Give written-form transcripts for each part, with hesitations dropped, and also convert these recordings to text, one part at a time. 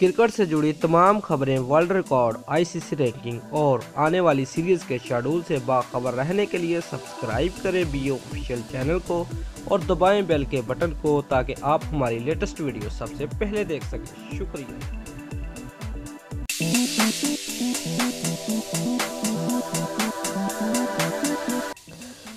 Cricket से जुड़ी तमाम खबरें, वर्ल्ड रिकॉर्ड, आईसीसी रैंकिंग और आने वाली सीरीज के शेड्यूल से बाखबर रहने के लिए सब्सक्राइब करें बीओ ऑफिशियल चैनल को और दबाएं बेल के बटन को ताकि आप हमारी लेटेस्ट वीडियो सबसे पहले देख सकें। शुक्रिया।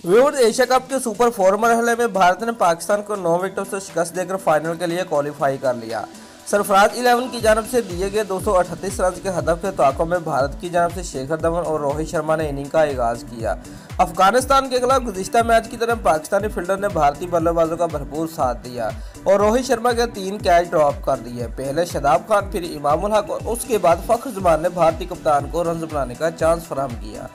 व्यूअर्स, एशिया कप के सुपर 4 मरहले में भारत ने पाकिस्तान को 9 विकेटों से शिकस्त देकर फाइनल के लिए क्वालिफाई कर लिया। सरफराज 11 की जानब से दिए गए 238 रन के हदफ के तौक़ुओं में भारत की जानब से शेखर धवन और रोहित शर्मा ने इनिंग का आगाज़ किया। अफगानिस्तान के खिलाफ गुज़िश्ता मैच की तरह पाकिस्तानी फील्डर ने भारतीय बल्लेबाजों का भरपूर साथ दिया और रोहित शर्मा के 3 कैच ड्रॉप कर दिए। पहले शादाब खान, फिर इमामुल हक और उसके बाद फखर जमान ने भारतीय कप्तान को रन बनाने का चांस फराहम किया।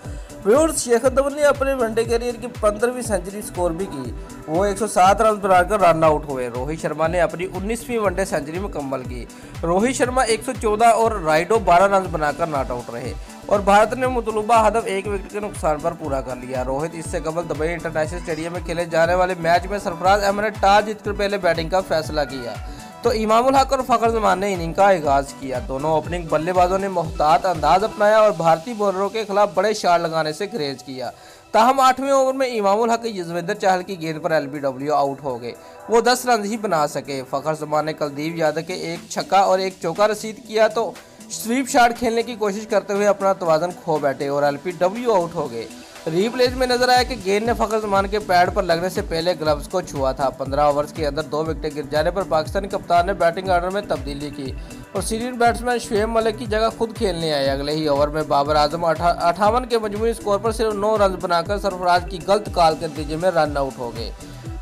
व्यूअर्स, शेखर धवन ने अपने वनडे कैरियर की 15वीं सेंचुरी स्कोर भी की। वो 107 रन बनाकर रन आउट हुए। रोहित शर्मा ने अपनी 19वीं वनडे सेंचुरी मुकम्मल की। रोहित शर्मा 114 और राइडो 12 रन बनाकर नॉट आउट रहे और भारत ने मुतलूबा हदफ 1 विकेट के नुकसान पर पूरा कर लिया। रोहित इससे कबल दुबई इंटरनेशनल स्टेडियम में खेले जाने वाले मैच में सरफराज अहमद ने टॉस जीतकर पहले बैटिंग का फैसला किया तो इमामुल हक और फखर जमान ने इनिंग का आगाज़ किया। दोनों ओपनिंग बल्लेबाजों ने मोहतात अंदाज अपनाया और भारतीय बॉलरों के खिलाफ बड़े शॉट लगाने से ग्रेज किया। ताहम 8वें ओवर में इमामुल हक युजवेंद्र चहल की गेंद पर एलबीडब्ल्यू आउट हो गए। वो 10 रन ही बना सके। फखर जमान ने कुलदीप यादव के एक छक्का और एक चौका रसीद किया तो स्वीप शॉट खेलने की कोशिश करते हुए अपना तवाज़ुन खो बैठे और एलबीडब्ल्यू आउट हो गए। रीप्लेज में नजर आया कि गेंद ने फखर जमान के पैड पर लगने से पहले ग्लव्स को छुआ था। 15 ओवर्स के अंदर 2 विकेटें गिर जाने पर पाकिस्तानी कप्तान ने बैटिंग ऑर्डर में तब्दीली की और सीनियर बैट्समैन शुएब मलिक की जगह खुद खेलने आए। अगले ही ओवर में बाबर आजम 58 के मजमूई स्कोर पर सिर्फ 9 रन बनाकर सरफराज की गलत कॉल के नतीजे में रन आउट हो गए।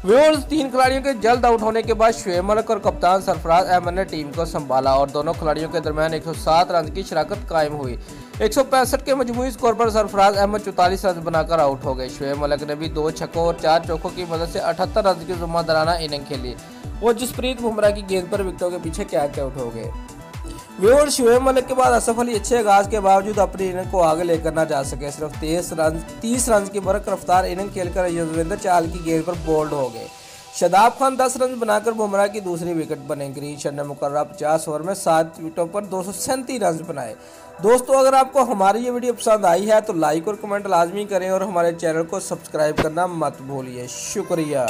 व्यूअर्स, 3 खिलाड़ियों के जल्द आउट होने के बाद शुएब मलिक और कप्तान सरफराज अहमद ने टीम को संभाला और दोनों खिलाड़ियों के दरमियान 107 रन की शराकत कायम हुई। 165 के मजमूई स्कोर पर सरफराज अहमद 44 रन बनाकर आउट हो गए। शुएब मलिक ने भी 2 छक्कों और 4 चौकों की मदद से 78 रन की जुम्मादाराना इनिंग खेली। वो जसप्रीत बुमराह की गेंद पर विकेटों के पीछे कैच आउट हो गए। व्यूअर्स, शुएब मलिक के बाद असफ अली अच्छे आगाज के बावजूद अपनी इनिंग को आगे लेकर न जा सके। सिर्फ 30 रन की बरक रफ्तार इनिंग खेलकर युजवेंद्र चहल की गेंद पर बोल्ड हो गए। शादाब खान 10 रन बनाकर बुमराह की दूसरी विकेट बने। ग्रीन शर्ट ने मुकर्रर 50 ओवर में 7 विकेटों पर 237 रन बनाए। दोस्तों, अगर आपको हमारी ये वीडियो पसंद आई है तो लाइक और कमेंट लाजमी करें और हमारे चैनल को सब्सक्राइब करना मत भूलिए। शुक्रिया।